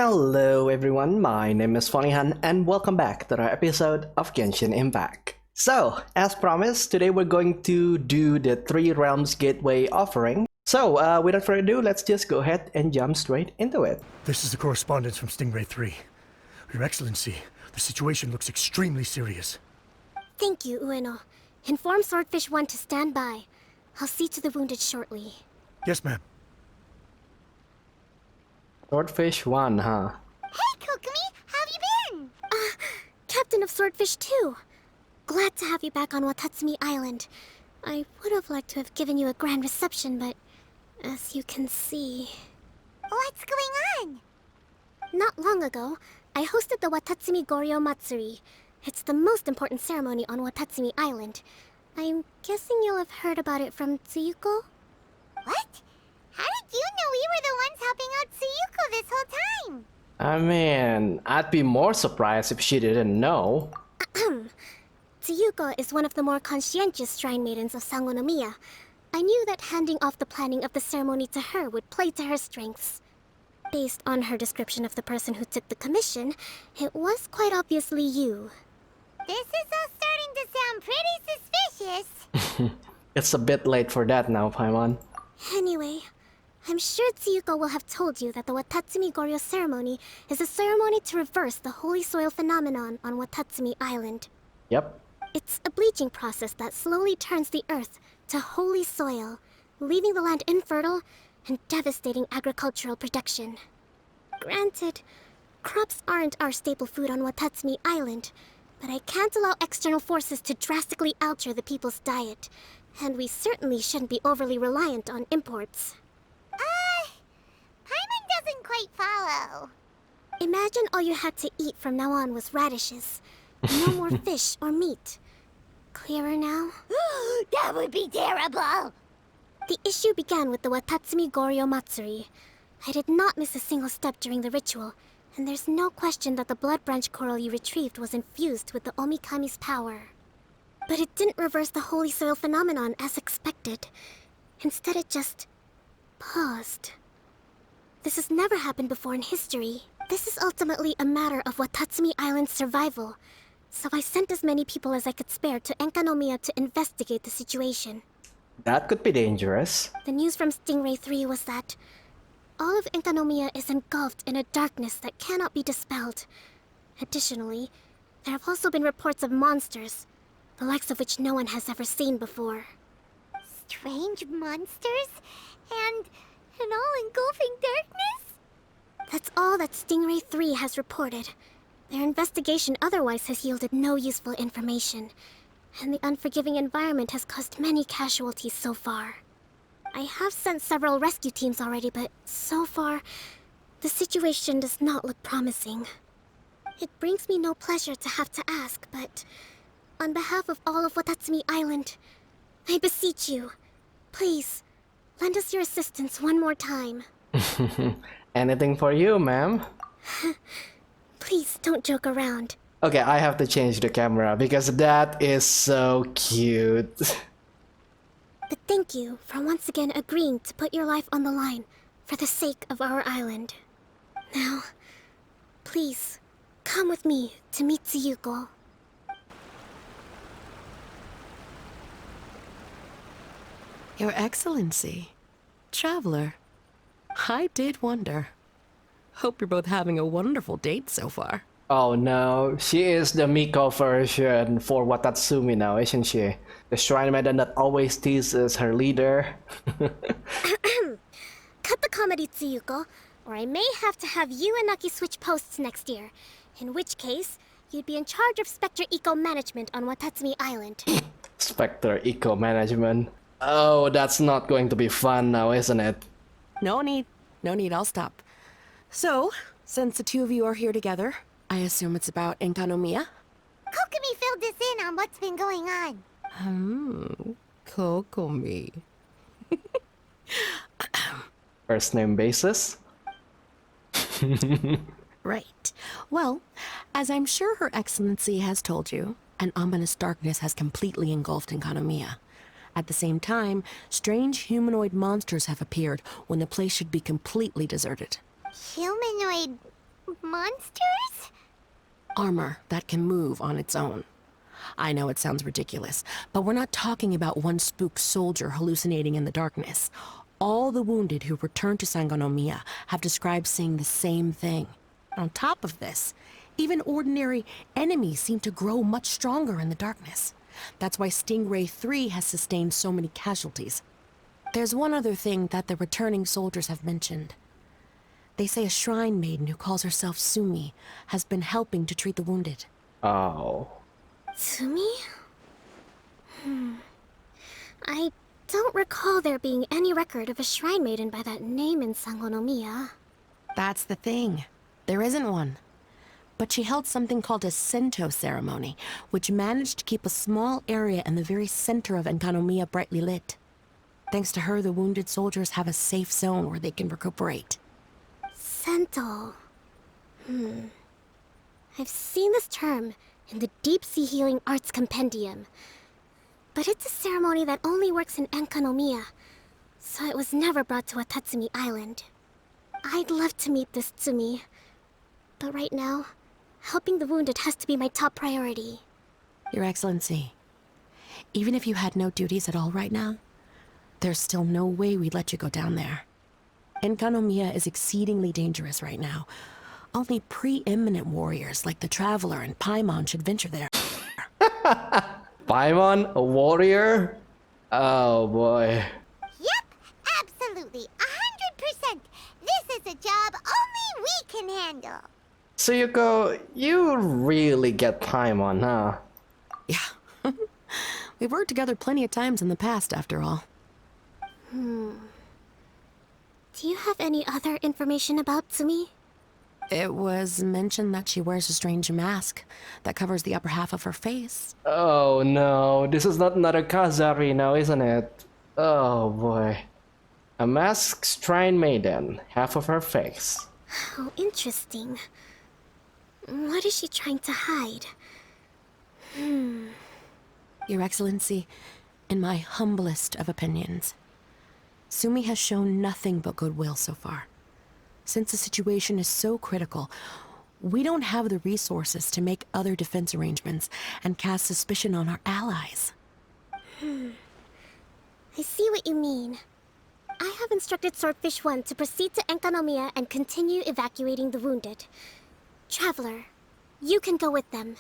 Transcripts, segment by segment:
Hello everyone, my name is Fonihan and welcome back to our episode of Genshin Impact. So, as promised, today we're going to do the 3 Realms Gateway offering. So, without further ado, let's just go ahead and jump straight into it. This is the correspondence from Stingray 3. Your Excellency, the situation looks extremely serious. Thank you, Ueno. Inform Swordfish 1 to stand by. I'll see to the wounded shortly. Yes, ma'am. Swordfish 1, huh? Hey, Kokumi! How have you been? Captain of Swordfish 2. Glad to have you back on Watatsumi Island. I would have liked to have given you a grand reception, but as you can see... What's going on? Not long ago, I hosted the Watatsumi Goryo Matsuri. It's the most important ceremony on Watatsumi Island. I'm guessing you'll have heard about it from Tsuyuko? What? How did you know we were the ones helping out Tsuyuko this whole time? I mean, I'd be more surprised if she didn't know. Tsuyuko is one of the more conscientious shrine maidens of Enkanomiya. I knew that handing off the planning of the ceremony to her would play to her strengths. Based on her description of the person who took the commission, it was quite obviously you. This is all starting to sound pretty suspicious. It's a bit late for that now, Paimon. Anyway, I'm sure Tsuyuko will have told you that the Watatsumi Goryo ceremony is a ceremony to reverse the holy soil phenomenon on Watatsumi Island. Yep. It's a bleaching process that slowly turns the earth to holy soil, leaving the land infertile and devastating agricultural production. Granted, crops aren't our staple food on Watatsumi Island, but I can't allow external forces to drastically alter the people's diet, and we certainly shouldn't be overly reliant on imports. Paimon doesn't quite follow. Imagine all you had to eat from now on was radishes. No more fish or meat. Clearer now? That would be terrible! The issue began with the Watatsumi Goryo Matsuri. I did not miss a single step during the ritual, and there's no question that the blood branch coral you retrieved was infused with the Omikami's power. But it didn't reverse the holy soil phenomenon as expected. Instead, it just... paused. This has never happened before in history. This is ultimately a matter of Watatsumi Island's survival, so I sent as many people as I could spare to Enkanomiya to investigate the situation. That could be dangerous. The news from Stingray 3 was that all of Enkanomiya is engulfed in a darkness that cannot be dispelled. Additionally, there have also been reports of monsters, the likes of which no one has ever seen before. Strange monsters? And an all-engulfing darkness? That's all that Stingray 3 has reported. Their investigation otherwise has yielded no useful information, and the unforgiving environment has caused many casualties so far. I have sent several rescue teams already, but so far, the situation does not look promising. It brings me no pleasure to have to ask, but on behalf of all of Watatsumi Island, I beseech you, please, lend us your assistance one more time. Anything for you, ma'am. Please don't joke around. Okay, I have to change the camera because that is so cute. But thank you for once again agreeing to put your life on the line for the sake of our island. Now, please, come with me to meet Tsuyuko. Your Excellency, Traveler, I did wonder. Hope you're both having a wonderful date so far. Oh no, she is the Miko version for Watatsumi now, isn't she? The shrine maiden that always teases her leader. Cut the comedy, Tsuyuko, or I may have to have you and Naki switch posts next year. In which case, you'd be in charge of Spectre Eco Management on Watatsumi Island. Spectre Eco Management. Oh, that's not going to be fun now, isn't it? No need, I'll stop. So, since the two of you are here together, I assume it's about Enkanomiya? Kokumi filled us in on what's been going on. Kokumi. First name basis? Right. Well, as I'm sure Her Excellency has told you, an ominous darkness has completely engulfed Enkanomiya. At the same time, strange humanoid monsters have appeared when the place should be completely deserted. Humanoid Monsters? Armor that can move on its own. I know it sounds ridiculous, but we're not talking about one spooked soldier hallucinating in the darkness. All the wounded who returned to Enkanomiya have described seeing the same thing. On top of this, even ordinary enemies seem to grow much stronger in the darkness. That's why Stingray 3 has sustained so many casualties. There's one other thing that the returning soldiers have mentioned. They say a shrine maiden who calls herself Sumi has been helping to treat the wounded. Oh. Tsumi? I don't recall there being any record of a shrine maiden by that name in Enkanomiya. That's the thing. There isn't one. But she held something called a Sento ceremony, which managed to keep a small area in the very center of Enkanomiya brightly lit. Thanks to her, the wounded soldiers have a safe zone where they can recuperate. Sento. I've seen this term in the Deep Sea Healing Arts Compendium. But it's a ceremony that only works in Enkanomiya, so it was never brought to Watatsumi Island. I'd love to meet this Tsumi, but right now, helping the wounded has to be my top priority. Your Excellency, even if you had no duties at all right now, there's still no way we'd let you go down there. Enkanomiya is exceedingly dangerous right now. Only preeminent warriors like the Traveler and Paimon should venture there. Paimon, a warrior? Oh boy. Yep, absolutely, 100%. This is a job only we can handle. Tsuyuko, you really get Paimon, huh? Yeah. We've worked together plenty of times in the past, after all. Do you have any other information about Tsumi? It was mentioned that she wears a strange mask that covers the upper half of her face. Oh no, this is not another Kazari now, isn't it? Oh boy. A masked shrine maiden, half of her face. How interesting. What is she trying to hide? Your Excellency, in my humblest of opinions, Sumi has shown nothing but goodwill so far. Since the situation is so critical, we don't have the resources to make other defense arrangements and cast suspicion on our allies. I see what you mean. I have instructed Swordfish 1 to proceed to Enkanomiya and continue evacuating the wounded. Traveler, you can go with them.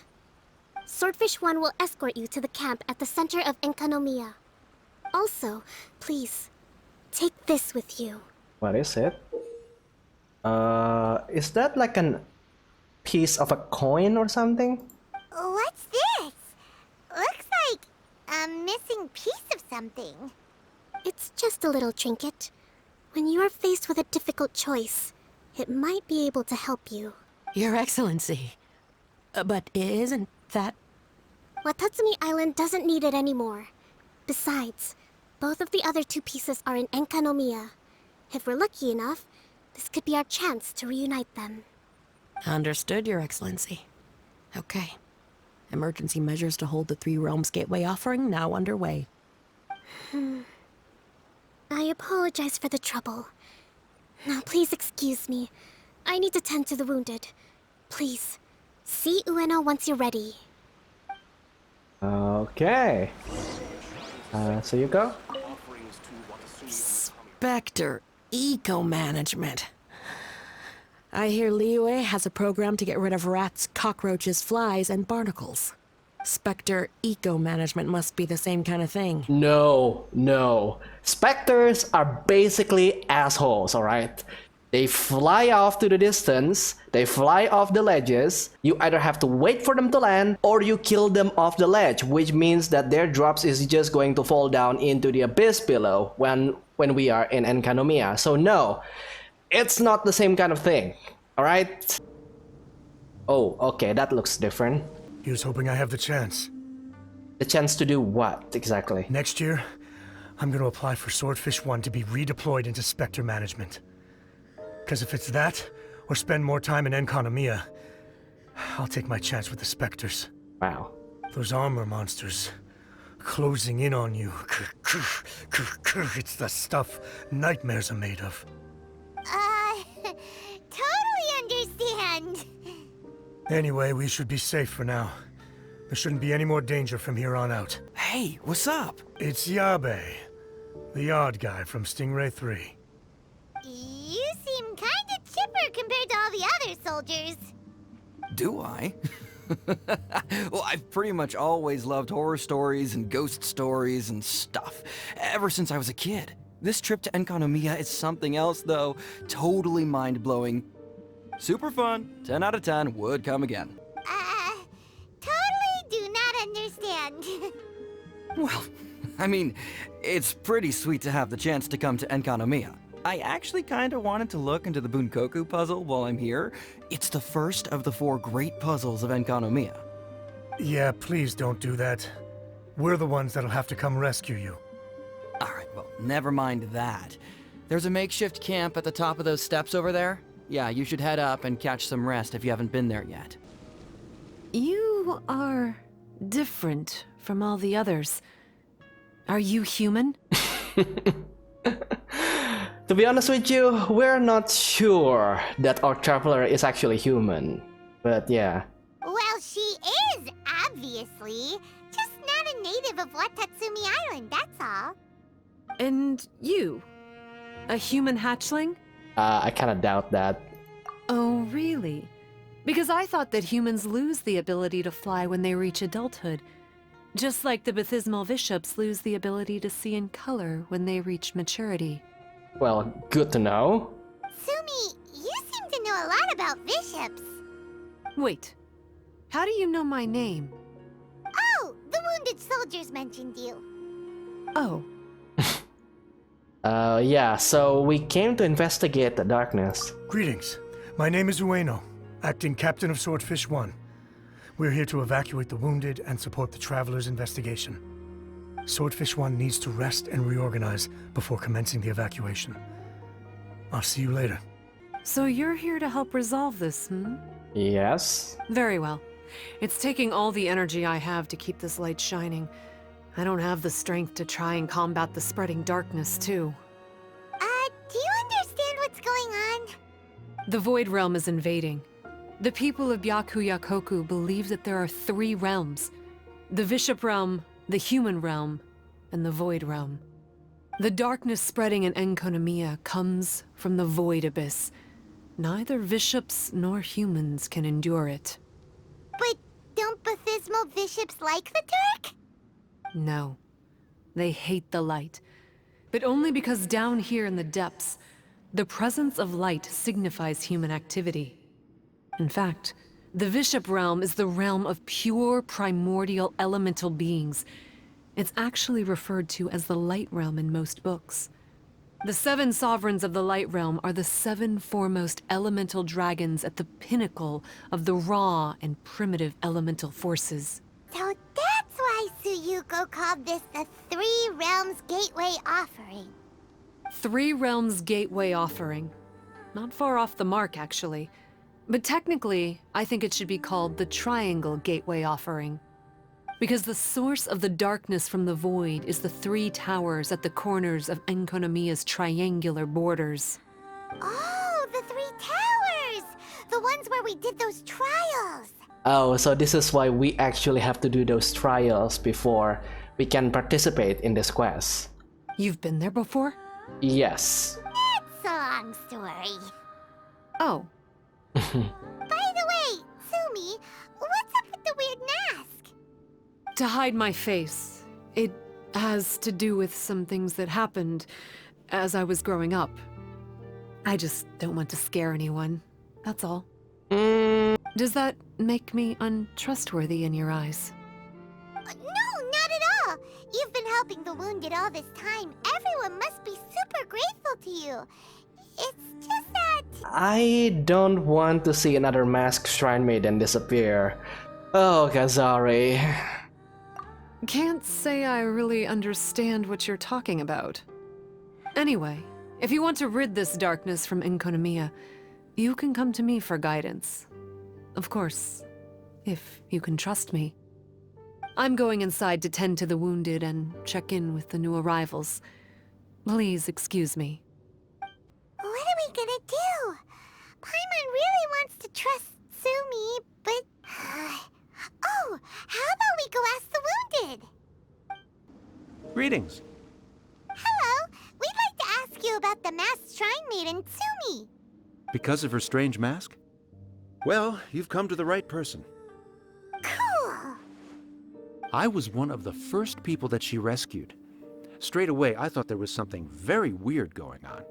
Swordfish 1 will escort you to the camp at the center of Enkanomiya. Also, please, take this with you. What is it? Is that like a piece of a coin or something? What's this? Looks like a missing piece of something. It's just a little trinket. When you are faced with a difficult choice, it might be able to help you. Your Excellency. But isn't that... Watatsumi Island doesn't need it anymore. Besides, both of the other two pieces are in Enkanomiya. If we're lucky enough, this could be our chance to reunite them. Understood, Your Excellency. Okay. Emergency measures to hold the Three Realms Gateway offering now underway. I apologize for the trouble. Now please excuse me. I need to tend to the wounded. Please, see Ueno once you're ready. Okay. So you go? Spectre Eco-Management. I hear Liyue has a program to get rid of rats, cockroaches, flies, and barnacles. Spectre Eco-Management must be the same kind of thing. No, no. Spectres are basically assholes, alright? They fly off to the distance, they fly off the ledges, you either have to wait for them to land, or you kill them off the ledge, which means that their drops is just going to fall down into the abyss below when we are in Enkanomiya. So no, it's not the same kind of thing, alright? Oh, okay, that looks different. He was hoping I have the chance. The chance to do what, exactly? Next year, I'm going to apply for Swordfish 1 to be redeployed into Spectre Management. Because if it's that, or spend more time in Enkanomiya, I'll take my chance with the Spectres. Wow. Those armor monsters, closing in on you. It's the stuff nightmares are made of. Totally understand. Anyway, we should be safe for now. There shouldn't be any more danger from here on out. Hey, what's up? It's Yabe, the odd guy from Stingray 3. You seem kinda chipper compared to all the other soldiers. Do I? Well, I've pretty much always loved horror stories and ghost stories and stuff, ever since I was a kid. This trip to Enkanomiya is something else, though. Totally mind-blowing. Super fun. 10 out of 10 would come again. Totally do not understand. Well, I mean, it's pretty sweet to have the chance to come to Enkanomiya. I actually kinda wanted to look into the Bunkoku Puzzle while I'm here. It's the first of the 4 great puzzles of Enkanomiya. Yeah, please don't do that. We're the ones that'll have to come rescue you. Alright, well, never mind that. There's a makeshift camp at the top of those steps over there. Yeah, you should head up and catch some rest if you haven't been there yet. You are different from all the others. Are you human? To be honest with you, we're not sure that our traveler is actually human. But yeah. Well, she is, obviously. Just not a native of Watatsumi Island, that's all. And you? A human hatchling? I kinda doubt that. Oh, really? Because I thought that humans lose the ability to fly when they reach adulthood. Just like the baptismal bishops lose the ability to see in color when they reach maturity. Well, good to know. Sumi, you seem to know a lot about bishops. Wait, how do you know my name? Oh, the wounded soldiers mentioned you. Oh, Yeah, so we came to investigate the darkness. Greetings. My name is Ueno, acting captain of Swordfish 1. We're here to evacuate the wounded and support the traveler's investigation. Swordfish 1 needs to rest and reorganize before commencing the evacuation. I'll see you later. so you're here to help resolve this, hmm? Yes? Very well. It's taking all the energy I have to keep this light shining. I don't have the strength to try and combat the spreading darkness, too. Do you understand what's going on? The Void Realm is invading. The people of Byakuyakoku believe that there are 3 realms. The Bishop Realm, the Human Realm, and the Void Realm. The darkness spreading in Enkanomiya comes from the Void Abyss. Neither bishops nor humans can endure it. But don't baptismal bishops like the dark? No. They hate the light. But only because down here in the depths, the presence of light signifies human activity. In fact, the Bishop Realm is the realm of pure primordial elemental beings. It's actually referred to as the Light Realm in most books. The 7 sovereigns of the Light Realm are the 7 foremost elemental dragons at the pinnacle of the raw and primitive elemental forces. So that's why Suyuko called this the 3 Realms Gateway Offering. 3 Realms Gateway Offering. Not far off the mark, actually. But technically, I think it should be called the Triangle Gateway Offering. Because the source of the darkness from the void is the 3 towers at the corners of Enkanomiya's triangular borders. Oh, the 3 towers! The ones where we did those trials! Oh, so this is why we actually have to do those trials before we can participate in this quest. You've been there before? Yes. It's a long story. Oh, By the way, Sumi, what's up with the weird mask? to hide my face. It has to do with some things that happened as I was growing up. I just don't want to scare anyone. That's all. Does that make me untrustworthy in your eyes? No, not at all. You've been helping the wounded all this time. Everyone must be super grateful to you. It's just that... I don't want to see another masked shrine maiden disappear. Oh, Kazari. Can't say I really understand what you're talking about. Anyway, if you want to rid this darkness from Enkanomiya, you can come to me for guidance. Of course, if you can trust me. I'm going inside to tend to the wounded and check in with the new arrivals. Please excuse me. What are we gonna do? Paimon really wants to trust Sumi, but Greetings. Hello. We'd like to ask you about the masked shrine maiden, Tsumi. Because of her strange mask? Well, you've come to the right person. Cool. I was one of the first people that she rescued. Straight away, I thought there was something very weird going on.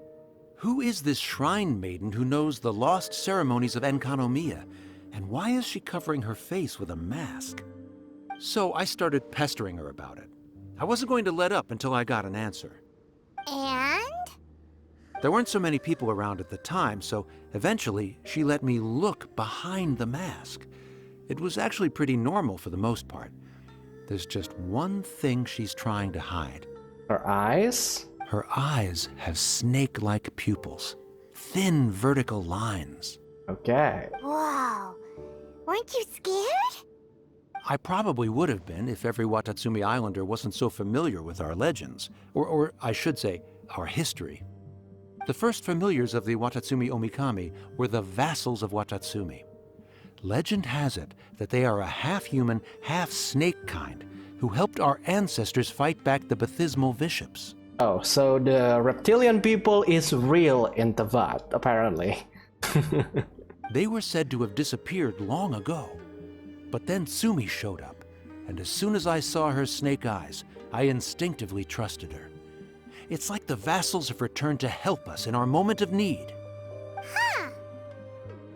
Who is this shrine maiden who knows the lost ceremonies of Enkanomiya? And why is she covering her face with a mask? So I started pestering her about it. I wasn't going to let up until I got an answer. And? There weren't so many people around at the time, so eventually she let me look behind the mask. It was actually pretty normal for the most part. There's just one thing she's trying to hide. Her eyes? Her eyes have snake-like pupils, thin vertical lines. Okay. Whoa. Weren't you scared? I probably would have been if every Watatsumi Islander wasn't so familiar with our legends, or I should say, our history. The first familiars of the Watatsumi Omikami were the Vassals of Watatsumi. Legend has it that they are a half-human, half-snake kind who helped our ancestors fight back the Bathismal Bishops. Oh, so the reptilian people is real in Teyvat, apparently. They were said to have disappeared long ago. But then Tsumi showed up, and as soon as I saw her snake eyes, I instinctively trusted her. It's like the Vassals have returned to help us in our moment of need. Huh.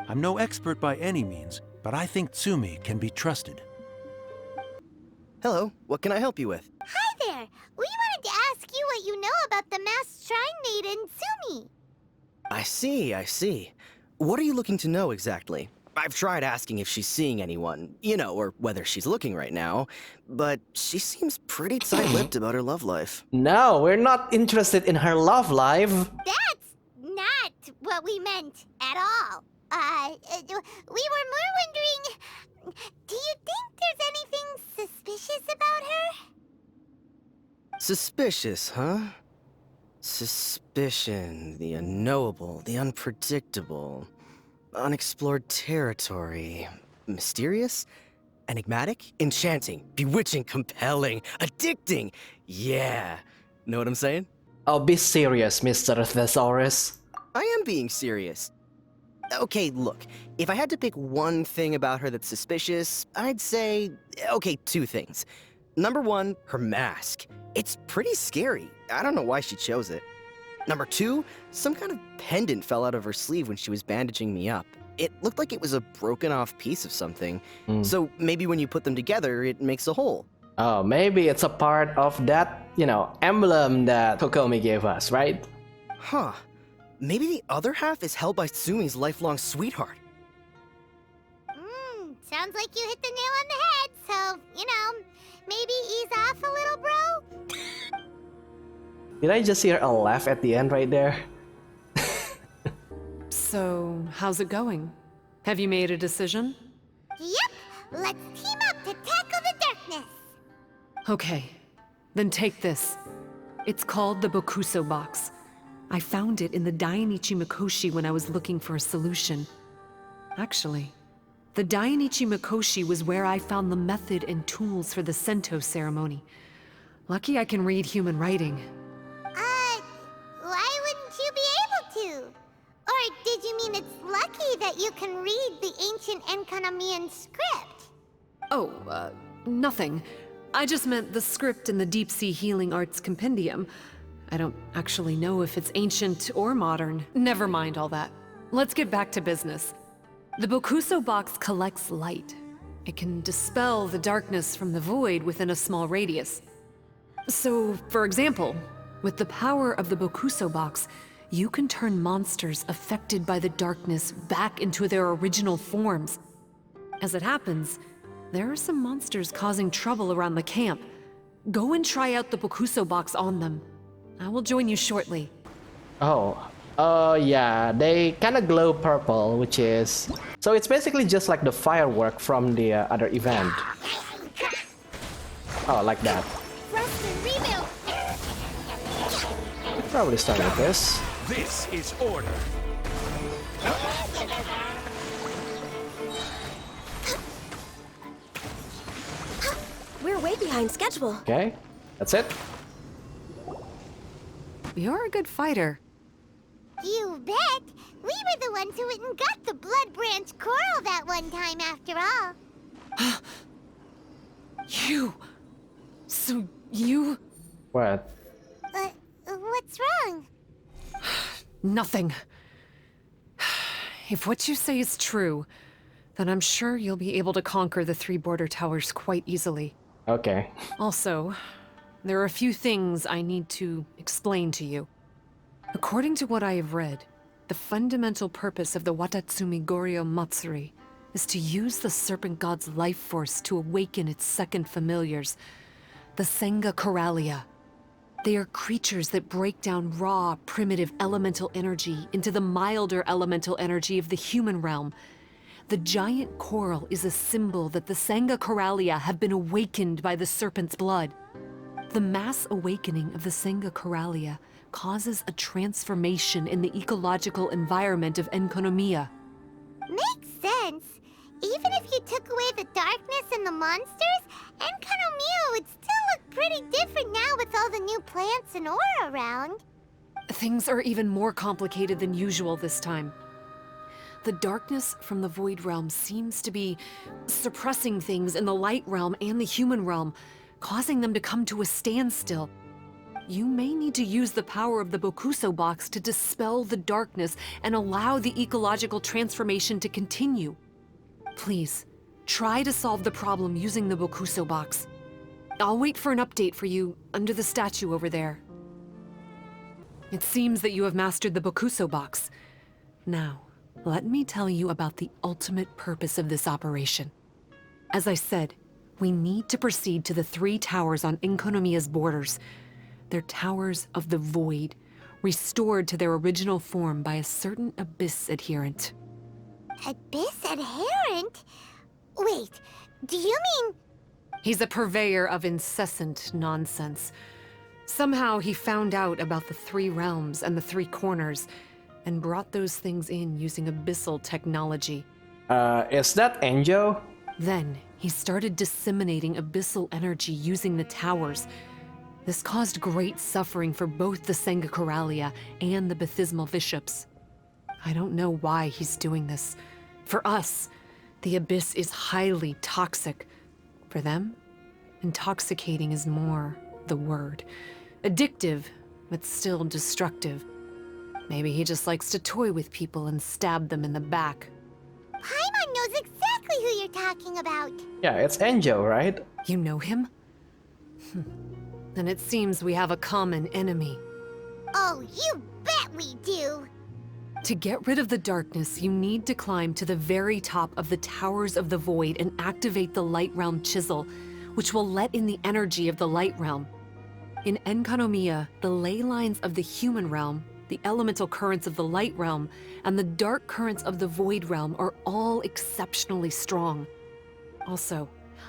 I'm no expert by any means, but I think Tsumi can be trusted. Hello, what can I help you with? Hi there. We wanted to ask you what you know about the masked shrine maiden, Tsumi. I see. What are you looking to know exactly? I've tried asking if she's seeing anyone, or whether she's looking right now, but she seems pretty tight-lipped about her love life. No, we're not interested in her love life. That's not what we meant at all. We were more wondering, do you think there's anything suspicious about her? Suspicious, huh? Suspicion, the unknowable, the unpredictable. Unexplored territory. Mysterious? Enigmatic? Enchanting? Bewitching? Compelling? Addicting? Yeah. Know what I'm saying? Oh, be serious, Mr. Thesaurus. I am being serious. Okay, look. If I had to pick one thing about her that's suspicious, I'd say, okay, two things. Number one, her mask. It's pretty scary. I don't know why she chose it. Number two, some kind of pendant fell out of her sleeve when she was bandaging me up. It looked like it was a broken off piece of something. So maybe when you put them together, it makes a whole. Oh, maybe it's a part of that, emblem that Kokomi gave us, right? Huh. Maybe the other half is held by Tsumi's lifelong sweetheart. Sounds like you hit the nail on the head, so, maybe ease off a little, bro? Did I just hear a laugh at the end right there? So, how's it going? Have you made a decision? Yep. Let's team up to tackle the darkness. Okay, then take this. It's called the Bokuso Box. I found it in the Dainichi Mikoshi when I was looking for a solution. Actually, the Dainichi Mikoshi was where I found the method and tools for the Sento ceremony. Lucky I can read human writing. Why wouldn't you be able to? Or did you mean it's lucky that you can read the ancient Enkanomiyan script? Oh, nothing. I just meant the script in the Deep Sea Healing Arts Compendium. I don't actually know if it's ancient or modern. Never mind all that. Let's get back to business. The Bokuso Box collects light. It can dispel the darkness from the void within a small radius. So, for example, with the power of the Bokuso Box, you can turn monsters affected by the darkness back into their original forms. As it happens, there are some monsters causing trouble around the camp. Go and try out the Bokuso Box on them. I will join you shortly. Oh, yeah, they kind of glow purple, which is... So it's basically just like the firework from the other event. Oh, like that. Probably start with this. This is order. We're way behind schedule. Okay, that's it. You're a good fighter. You bet! We were the ones who went and got the blood branch coral that one time after all. You... So you... What? What's wrong? Nothing. If what you say is true, then I'm sure you'll be able to conquer the 3 border towers quite easily. Okay. Also, there are a few things I need to explain to you. According to what I have read, the fundamental purpose of the Watatsumi Goryo Matsuri is to use the serpent god's life force to awaken its second familiars, the Senga Coralia. They are creatures that break down raw, primitive elemental energy into the milder elemental energy of the human realm. The giant coral is a symbol that the Senga Coralia have been awakened by the serpent's blood. The mass awakening of the Senga Coralia causes a transformation in the ecological environment of Enkanomiya. Makes sense. Even if you took away the darkness and the monsters, Enkanomiya would still look pretty different now with all the new plants and ore around. Things are even more complicated than usual this time. The darkness from the Void Realm seems to be suppressing things in the Light Realm and the Human Realm, causing them to come to a standstill. You may need to use the power of the Bokuso Box to dispel the darkness and allow the ecological transformation to continue. Please, try to solve the problem using the Bokuso Box. I'll wait for an update for you under the statue over there. It seems that you have mastered the Bokuso Box. Now, let me tell you about the ultimate purpose of this operation. As I said, we need to proceed to the 3 towers on Enkanomiya's borders. They're towers of the void, restored to their original form by a certain Abyss adherent. Abyss adherent? Wait, do you mean... He's a purveyor of incessant nonsense. Somehow he found out about the 3 realms and the 3 corners, and brought those things in using abyssal technology. Is that Enjo? Then, he started disseminating abyssal energy using the towers. This caused great suffering for both the Senga Coralia and the Bathismal Bishops. I don't know why he's doing this. For us, the Abyss is highly toxic. For them, intoxicating is more the word. Addictive, but still destructive. Maybe he just likes to toy with people and stab them in the back. Paimon knows exactly who you're talking about. Yeah, it's Enjo, right? You know him? Then it seems we have a common enemy. Oh, you bet we do! To get rid of the darkness, you need to climb to the very top of the Towers of the Void and activate the Light Realm Chisel, which will let in the energy of the Light Realm. In Enkanomiya, the ley lines of the Human Realm, the elemental currents of the Light Realm, and the dark currents of the Void Realm are all exceptionally strong. Also,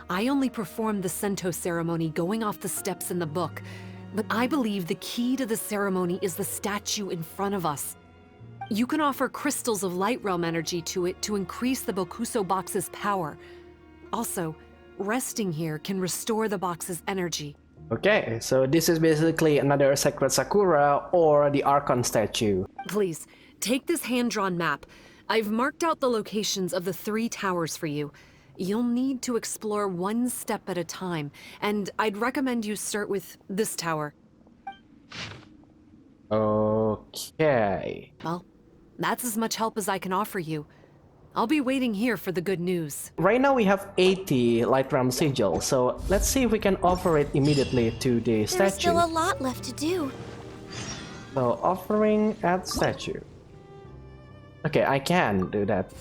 I only performed the Sento ceremony going off the steps in the book, but I believe the key to the ceremony is the statue in front of us. You can offer crystals of Light Realm energy to it to increase the Bokuso Box's power. Also, resting here can restore the box's energy. Okay, so this is basically another Sacred Sakura or the Archon statue. Please, take this hand-drawn map. I've marked out the locations of the 3 towers for you. You'll need to explore one step at a time, and I'd recommend you start with this tower. Okay. Well, that's as much help as I can offer you. I'll be waiting here for the good news. Right now we have 80 Light Realm Sigil, so let's see if we can offer it immediately to the statue. There's still a lot left to do. So, offering at statue. Okay, I can do that.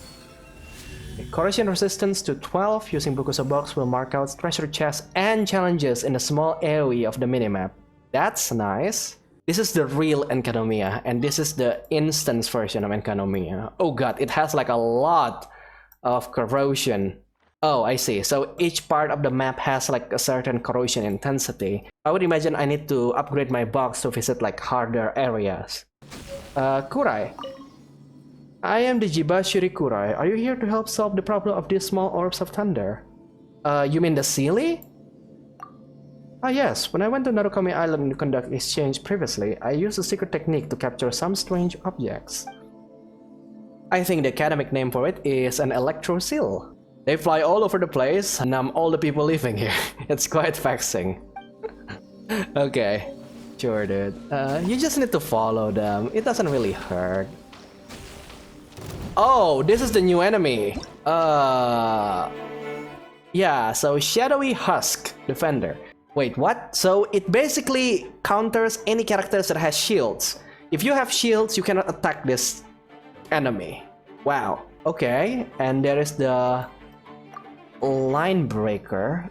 Okay, corrosion resistance to 12 using Bokuso Box will mark out treasure chests and challenges in a small area of the minimap. That's nice. This is the real Enkanomiya, and this is the instance version of Enkanomiya. Oh god, it has like a lot of corrosion. Oh, I see. So each part of the map has like a certain corrosion intensity. I would imagine I need to upgrade my box to visit like harder areas. Kurai. I am the Jibashiri Kurai. Are you here to help solve the problem of these small orbs of thunder? You mean the Sealy? Ah yes, when I went to Narukami Island to conduct exchange previously, I used a secret technique to capture some strange objects. I think the academic name for it is an electro seal. They fly all over the place and numb all the people living here. It's quite vexing. Okay, sure dude. You just need to follow them. It doesn't really hurt. Oh, this is the new enemy. Yeah, so Shadowy Husk, Defender. Wait, what? So it basically counters any characters that has shields. If you have shields, you cannot attack this enemy. Wow. Okay, and there is the line breaker.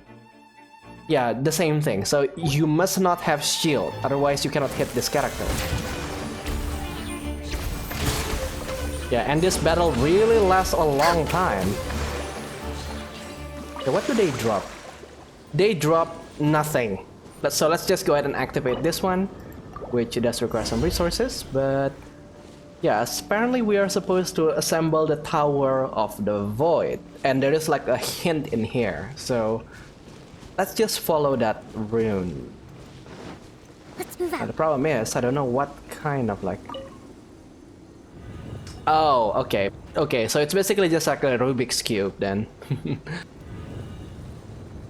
Yeah, the same thing. So you must not have shield, otherwise you cannot hit this character. Yeah, and this battle really lasts a long time. Okay, what do they drop? They drop nothing. So let's just go ahead and activate this one, which does require some resources, but yes, apparently we are supposed to assemble the Tower of the Void, and there is like a hint in here, so let's just follow that rune. Let's move out. The problem is, I don't know what kind of like... Oh, okay. Okay, so it's basically just like a Rubik's Cube then.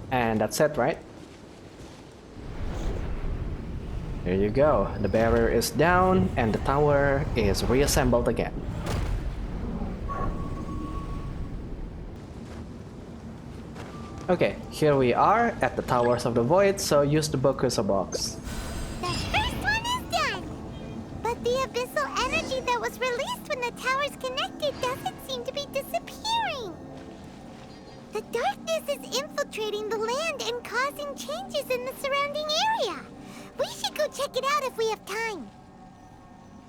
And that's it, right? There you go. The barrier is down and the tower is reassembled again. Okay, here we are at the Towers of the Void, so use the Bokuso Box. The first one is done! But the abyssal energy that was released when the towers connected doesn't seem to be disappearing. The darkness is infiltrating the land and causing changes in the surrounding area. We should go check it out if we have time.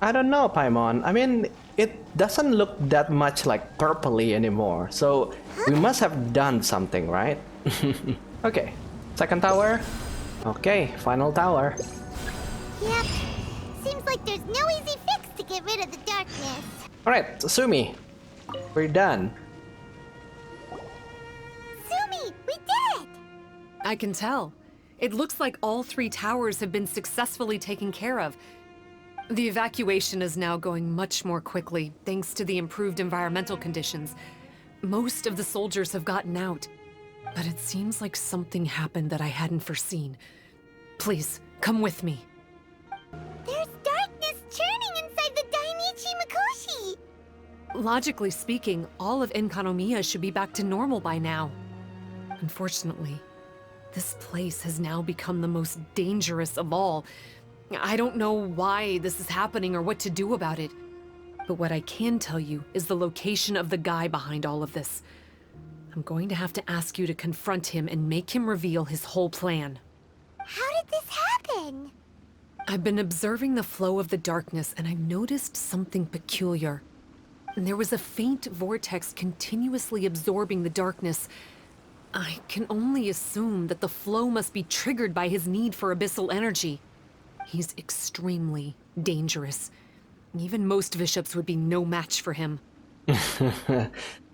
I don't know, Paimon. I mean, it doesn't look that much like purpley anymore, so we must have done something, right? Okay, second tower. Okay, final tower. Yep. Seems like there's no easy fix to get rid of the darkness. Alright, Sumi. We're done. Sumi, we did it! I can tell. It looks like all 3 towers have been successfully taken care of. The evacuation is now going much more quickly, thanks to the improved environmental conditions. Most of the soldiers have gotten out, but it seems like something happened that I hadn't foreseen. Please, come with me. There's darkness churning inside the Dainichi Mikoshi! Logically speaking, all of Enkanomiya should be back to normal by now. Unfortunately, this place has now become the most dangerous of all. I don't know why this is happening or what to do about it. But what I can tell you is the location of the guy behind all of this. I'm going to have to ask you to confront him and make him reveal his whole plan. How did this happen? I've been observing the flow of the darkness and I've noticed something peculiar. There was a faint vortex continuously absorbing the darkness. I can only assume that the flow must be triggered by his need for abyssal energy. He's extremely dangerous. Even most bishops would be no match for him.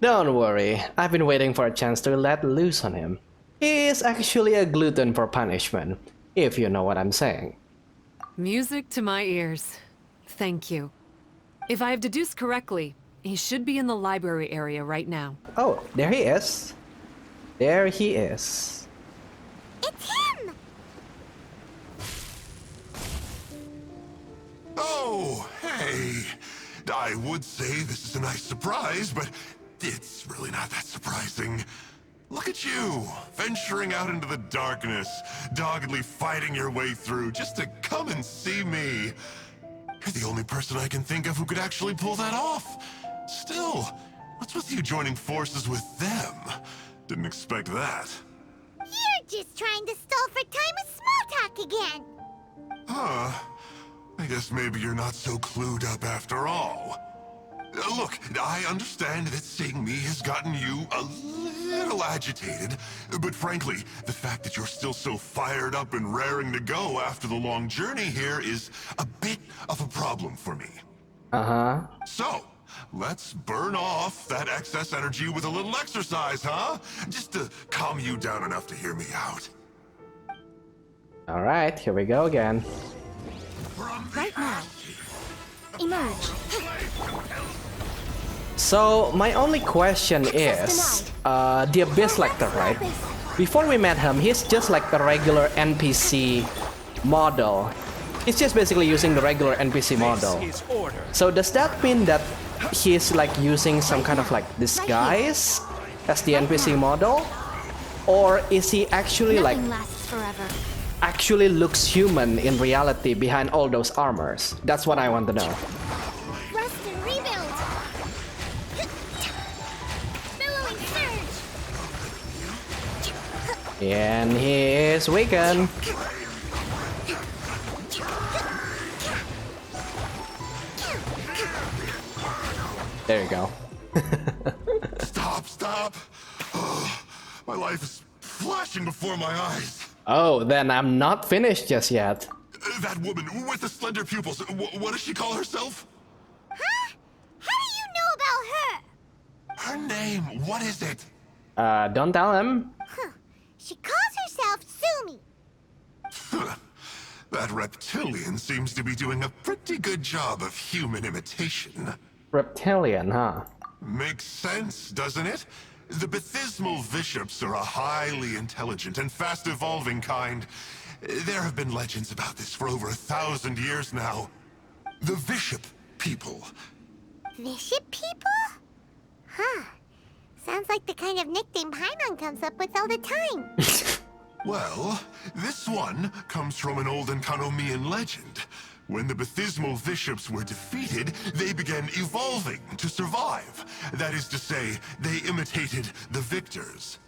Don't worry, I've been waiting for a chance to let loose on him. He is actually a glutton for punishment, if you know what I'm saying. Music to my ears. Thank you. If I have deduced correctly, he should be in the library area right now. Oh, there he is. There he is. It's him! Oh, hey. I would say this is a nice surprise, but it's really not that surprising. Look at you, venturing out into the darkness, doggedly fighting your way through just to come and see me. You're the only person I can think of who could actually pull that off. Still, what's with you joining forces with them? Didn't expect that. You're just trying to stall for time with small talk again. Huh. I guess maybe you're not so clued up after all. Look, I understand that seeing me has gotten you a little agitated, but frankly, the fact that you're still so fired up and raring to go after the long journey here is a bit of a problem for me. Uh-huh. So, let's burn off that excess energy with a little exercise, huh? Just to calm you down enough to hear me out. Alright, here we go again. Right now. Emerge. So, my only question is, the Abyss Lecter, right? Before we met him, he's just like a regular NPC model. He's just basically using the regular NPC model. So does that mean that he's like using some kind of like disguise as the NPC model? Or is he actually like actually looks human in reality behind all those armors? That's what I want to know. Rest and rebuild. Billowing surge. And he is weakened. There you go. Stop! My life is flashing before my eyes. Oh, then I'm not finished just yet. That woman with the slender pupils, what does she call herself? Huh? How do you know about her? Her name, what is it? Don't tell him. Huh. She calls herself Sumi. That reptilian seems to be doing a pretty good job of human imitation. Reptilian, huh? Makes sense, doesn't it? The Baptismal Bishops are a highly intelligent and fast-evolving kind. There have been legends about this for over 1,000 years now. The Bishop people. Bishop people? Huh. Sounds like the kind of nickname Paimon comes up with all the time. Well, this one comes from an old Enkanomiyan legend. When the Baptismal Bishops were defeated, they began evolving to survive. That is to say, they imitated the victors.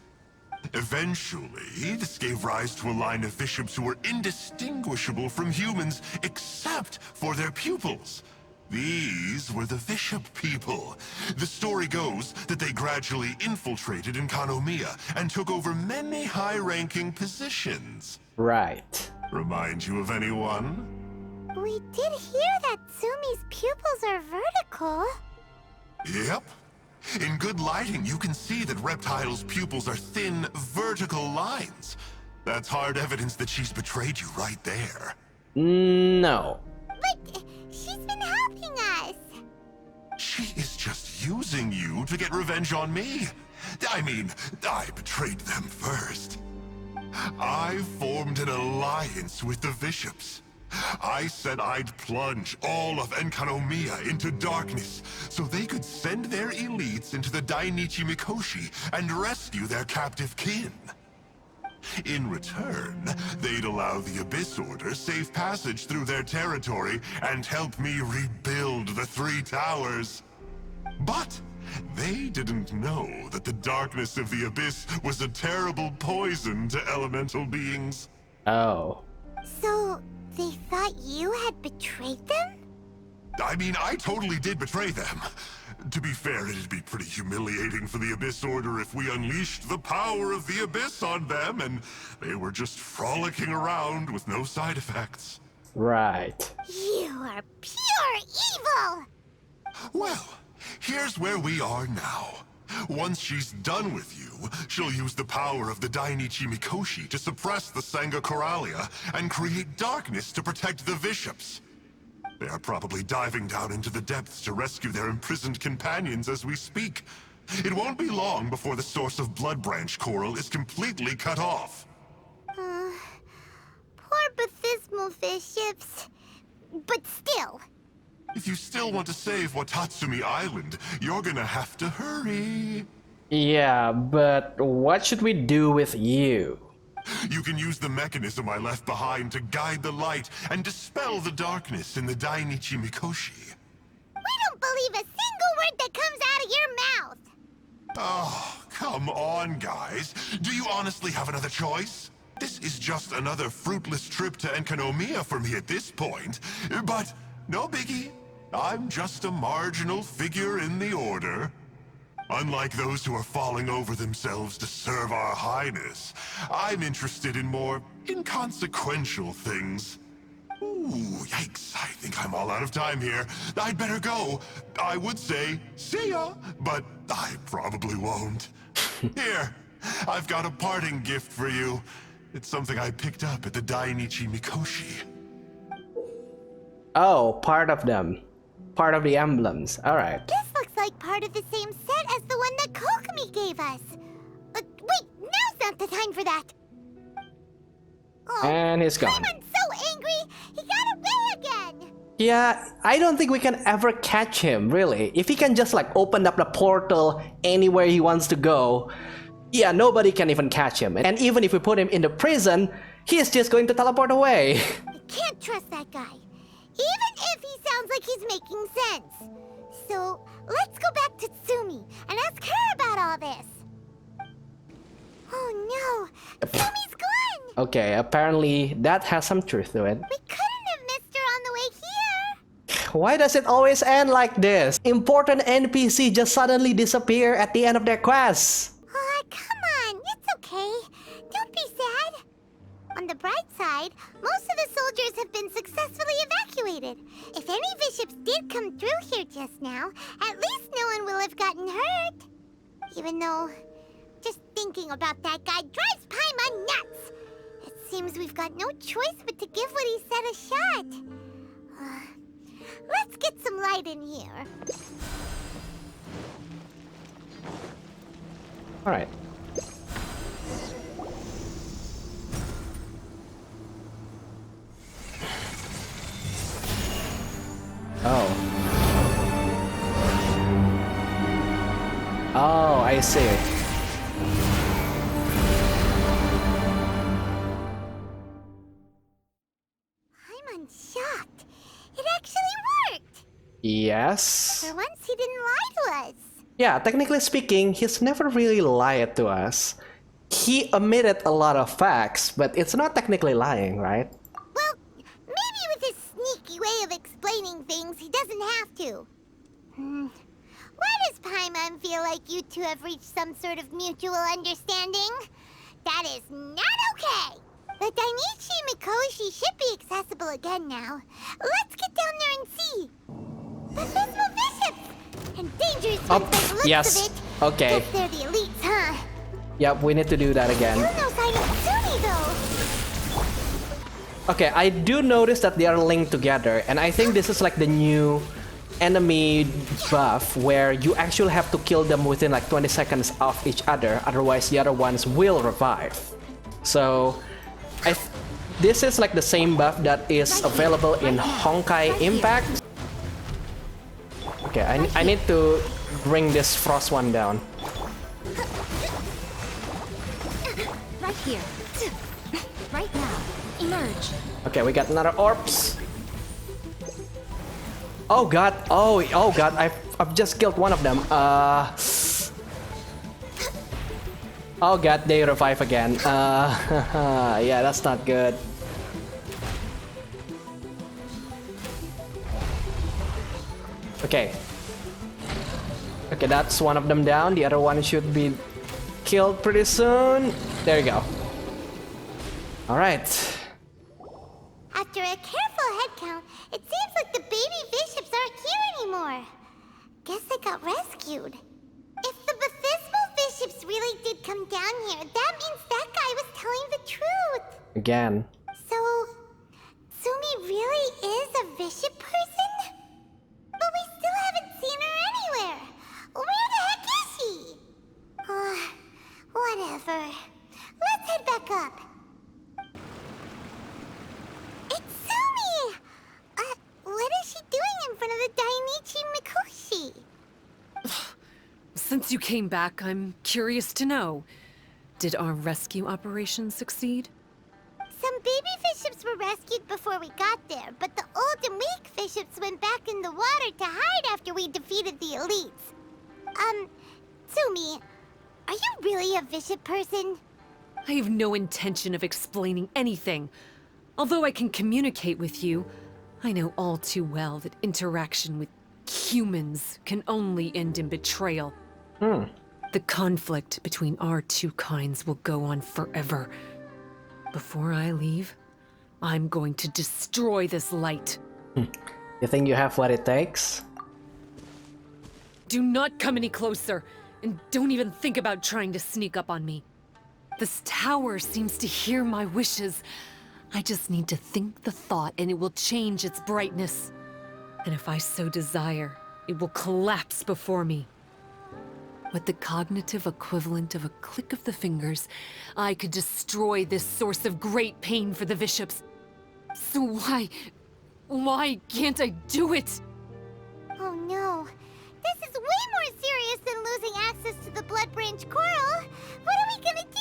Eventually, this gave rise to a line of bishops who were indistinguishable from humans except for their pupils. These were the Bishop people. The story goes that they gradually infiltrated Enkanomiya and took over many high-ranking positions. Right. Remind you of anyone? We did hear that Sumi's pupils are vertical. Yep. In good lighting, you can see that Reptile's pupils are thin, vertical lines. That's hard evidence that she's betrayed you right there. No. But she's been helping us. She is just using you to get revenge on me. I mean, I betrayed them first. I formed an alliance with the bishops. I said I'd plunge all of Enkanomiya into darkness so they could send their elites into the Dainichi Mikoshi and rescue their captive kin. In return, they'd allow the Abyss Order safe passage through their territory and help me rebuild the Three Towers. But they didn't know that the darkness of the Abyss was a terrible poison to elemental beings. Oh. So, they thought you had betrayed them? I mean, I totally did betray them. To be fair, it'd be pretty humiliating for the Abyss Order if we unleashed the power of the Abyss on them and they were just frolicking around with no side effects. Right. You are pure evil! Well, here's where we are now. Once she's done with you, she'll use the power of the Dainichi Mikoshi to suppress the Sangha Coralia and create darkness to protect the bishops. They are probably diving down into the depths to rescue their imprisoned companions as we speak. It won't be long before the source of Blood Branch Coral is completely cut off. Poor Baptismal bishops. But still. If you still want to save Watatsumi Island, you're gonna have to hurry. Yeah, but what should we do with you? You can use the mechanism I left behind to guide the light and dispel the darkness in the Dainichi Mikoshi. We don't believe a single word that comes out of your mouth! Oh, come on, guys. Do you honestly have another choice? This is just another fruitless trip to Enkanomiya for me at this point. But no biggie. I'm just a marginal figure in the Order. Unlike those who are falling over themselves to serve our highness, I'm interested in more inconsequential things. Ooh, yikes. I think I'm all out of time here. I'd better go. I would say, see ya, but I probably won't. Here, I've got a parting gift for you. It's something I picked up at the Dainichi Mikoshi. Oh, part of them. Part of the emblems. Alright. This looks like part of the same set as the one that Kokomi gave us. Wait, now's not the time for that. Oh, And he's gone. Paimon's so angry, he got away again. Yeah, I don't think we can ever catch him, really. If he can just like open up the portal anywhere he wants to go, yeah, nobody can even catch him. And even if we put him in the prison, he's just going to teleport away. I can't trust that guy, even if he sounds like he's making sense. So, let's go back to Tsumi and ask her about all this. Oh no, Tsumi's gone! Okay, apparently that has some truth to it. We couldn't have missed her on the way here. Why does it always end like this? Important NPC just suddenly disappear at the end of their quests. Come on, it's okay. Don't be sad. On the bright side, most of the soldiers have been successfully evacuated. If any bishops did come through here just now, at least no one will have gotten hurt. Even though, just thinking about that guy drives Paimon nuts. It seems we've got no choice but to give what he said a shot. Let's get some light in here. Alright. Oh. Oh, I see. I'm shocked. It actually worked. Yes. For once, he didn't lie to us. Yeah, technically speaking, he's never really lied to us. He omitted a lot of facts, but it's not technically lying, right? Well, maybe with his sneaky way of explaining things, he doesn't have to. Why does Paimon feel like you two have reached some sort of mutual understanding? That is not okay! The Dainichi Mikoshi should be accessible again now. Let's get down there and see. Baptismal bishops! And dangerous ones by the looks yes. of it. Okay. Guess they're the elites, huh? Yep, we need to do that again. Still no sign of Tsumi, though. Okay, I do notice that they are linked together, and I think this is like the new enemy buff where you actually have to kill them within like 20 seconds of each other, otherwise the other ones will revive. So, this is like the same buff that is available in Honkai Impact. Okay, I need to bring this frost one down. Right here. Right now. Emerge. Okay, we got another orbs. Oh god, oh god, I've just killed one of them. Oh god, they revive again. Yeah, that's not good. Okay. Okay, that's one of them down. The other one should be killed pretty soon. There you go. Alright. After a careful head count, it seems like the baby bishops aren't here anymore. Guess they got rescued. If the Baptismal bishops really did come down here, that means that guy was telling the truth. Again. So, Tsumi really is a bishop person? But we still haven't seen her anywhere. Where the heck is she? Whatever. Let's head back up. It's Tsumi! What is she doing in front of the Dainichi Mikoshi? Since you came back, I'm curious to know. Did our rescue operation succeed? Some baby bishops were rescued before we got there, but the old and weak bishops went back in the water to hide after we defeated the elites. Tsumi, are you really a bishop person? I have no intention of explaining anything. Although I can communicate with you, I know all too well that interaction with humans can only end in betrayal. The conflict between our two kinds will go on forever. Before I leave, I'm going to destroy this light. You think you have what it takes? Do not come any closer, and don't even think about trying to sneak up on me. This tower seems to hear my wishes. I just need to think the thought and it will change its brightness. And if I so desire, it will collapse before me. With the cognitive equivalent of a click of the fingers, I could destroy this source of great pain for the bishops. So why can't I do it? Oh no. This is way more serious than losing access to the Blood Branch Coral. What are we gonna do?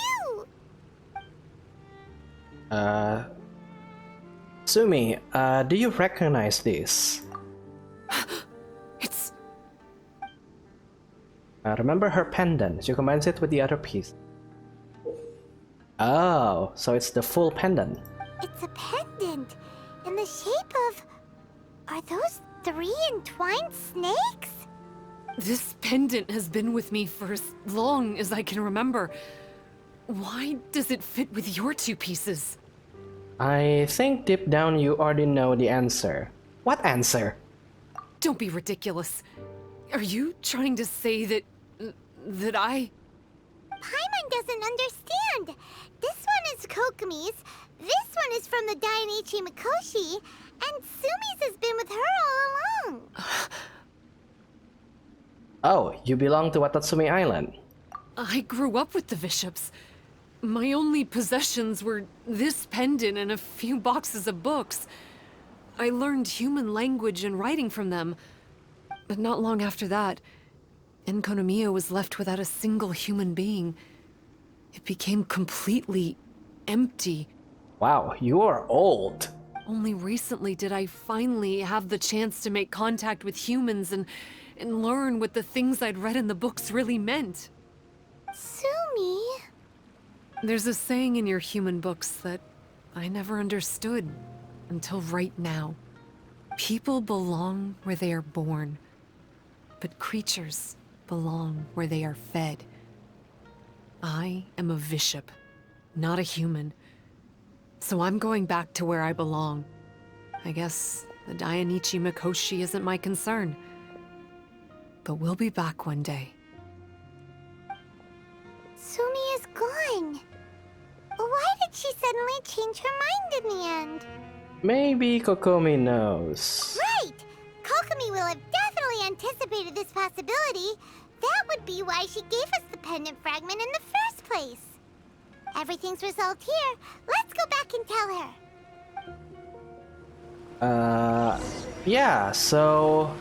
Sumi, do you recognize this? It's... Remember her pendant? She combines it with the other piece. Oh, so it's the full pendant. It's a pendant in the shape of... Are those 3 entwined snakes? This pendant has been with me for as long as I can remember. Why does it fit with your 2 pieces? I think deep down you already know the answer. What answer? Don't be ridiculous. Are you trying to say that I... Paimon doesn't understand. This one is Kokomi's, this one is from the Dainichi Mikoshi, and Sumi's has been with her all along. Oh, you belong to Watatsumi Island. I grew up with the bishops. My only possessions were this pendant and a few boxes of books. I learned human language and writing from them. But not long after that, Enkanomiya was left without a single human being. It became completely empty. Wow, you are old. Only recently did I finally have the chance to make contact with humans and learn what the things I'd read in the books really meant. Sumi... There's a saying in your human books that I never understood until right now. People belong where they are born, but creatures belong where they are fed. I am a bishop, not a human. So I'm going back to where I belong. I guess the Dainichi Mikoshi isn't my concern. But we'll be back one day. Sumi is gone. Why did she suddenly change her mind in the end? Maybe Kokomi knows. Right! Kokomi will have definitely anticipated this possibility. That would be why she gave us the pendant fragment in the first place. Everything's resolved here. Let's go back and tell her. Yeah, so...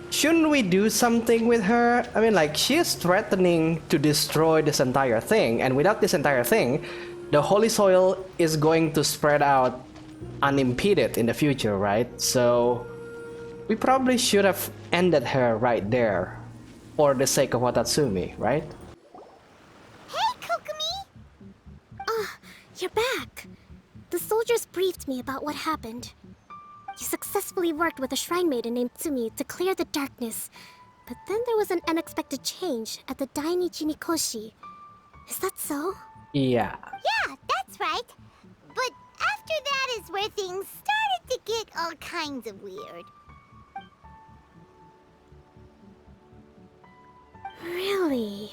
Shouldn't we do something with her? I mean, like, she's threatening to destroy this entire thing, and without this entire thing, the holy soil is going to spread out unimpeded in the future, right? So, we probably should have ended her right there, for the sake of Watatsumi, right? Hey, Kokomi! You're back. The soldiers briefed me about what happened. You successfully worked with a shrine maiden named Tsumi to clear the darkness, but then there was an unexpected change at the Dainichi Mikoshi. Is that so? Yeah. Yeah, that's right. But after that is where things started to get all kinds of weird. Really?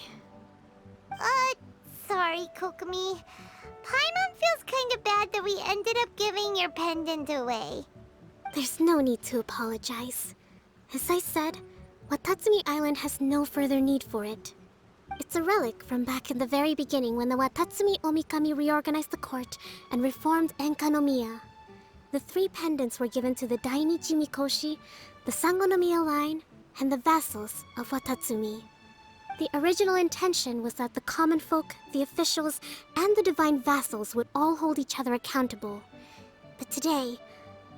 Sorry, Kokomi. Paimon feels kinda bad that we ended up giving your pendant away. There's no need to apologize. As I said, Watatsumi Island has no further need for it. It's a relic from back in the very beginning when the Watatsumi Omikami reorganized the court and reformed Enkanomiya. The 3 pendants were given to the Dainichi Mikoshi, the Sangonomiya line, and the Vassals of Watatsumi. The original intention was that the common folk, the officials, and the divine vassals would all hold each other accountable. But today,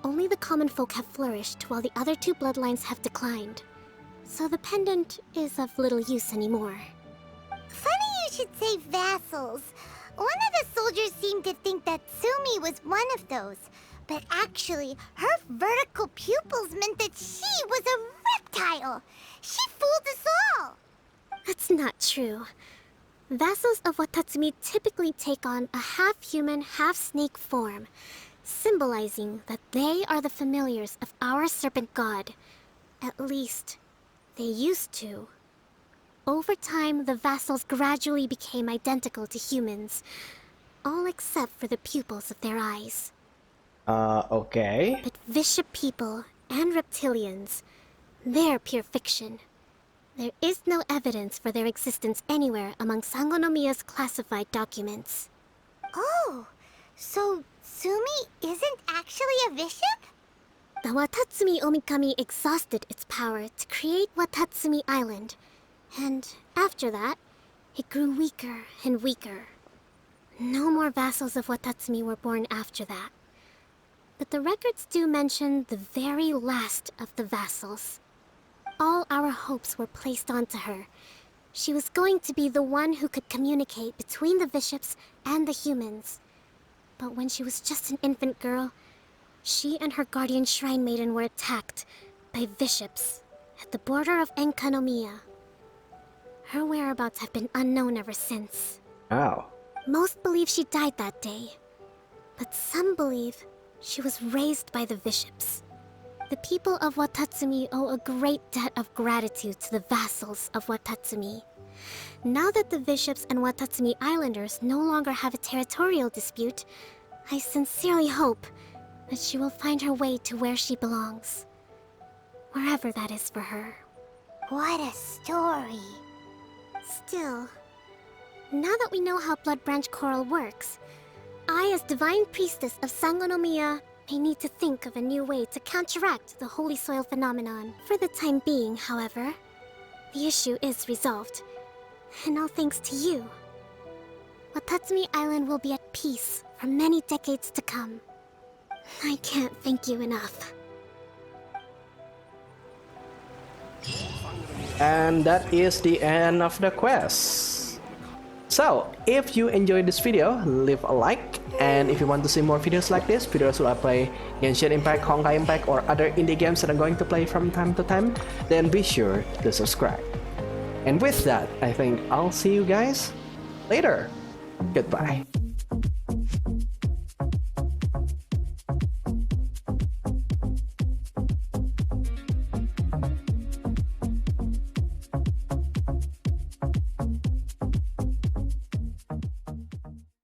only the common folk have flourished while the other 2 bloodlines have declined. So the pendant is of little use anymore. Funny you should say vassals. One of the soldiers seemed to think that Sumi was one of those. But actually, her vertical pupils meant that she was a reptile. She fooled us all. That's not true. Vassals of Watatsumi typically take on a half-human, half-snake form, symbolizing that they are the familiars of our serpent god. At least, they used to. over time, the vassals gradually became identical to humans, all except for the pupils of their eyes. Okay. But Bishop people and reptilians, they're pure fiction. There is no evidence for their existence anywhere among Sangonomiya's classified documents. Oh, so Sumi isn't actually a bishop? The Watatsumi Omikami exhausted its power to create Watatsumi Island, and after that, it grew weaker and weaker. No more vassals of Watatsumi were born after that. But the records do mention the very last of the vassals. All our hopes were placed onto her. She was going to be the one who could communicate between the bishops and the humans. But when she was just an infant girl, she and her guardian shrine maiden were attacked by bishops at the border of Enkanomiya. Her whereabouts have been unknown ever since. Oh. Most believe she died that day, but some believe she was raised by the bishops. The people of Watatsumi owe a great debt of gratitude to the vassals of Watatsumi. Now that the bishops and Watatsumi Islanders no longer have a territorial dispute, I sincerely hope that she will find her way to where she belongs. Wherever that is for her. What a story. Still, now that we know how Blood Branch Coral works, I, as Divine Priestess of Sangonomiya, may need to think of a new way to counteract the Holy Soil phenomenon. For the time being, however, the issue is resolved, and all thanks to you. Watatsumi Island will be at peace for many decades to come. I can't thank you enough. And that is the end of the quest. So, if you enjoyed this video, leave a like, and if you want to see more videos like this, videos where I play Genshin Impact, Honkai Impact, or other indie games that I'm going to play from time to time, then be sure to subscribe. And with that, I think I'll see you guys later. Goodbye.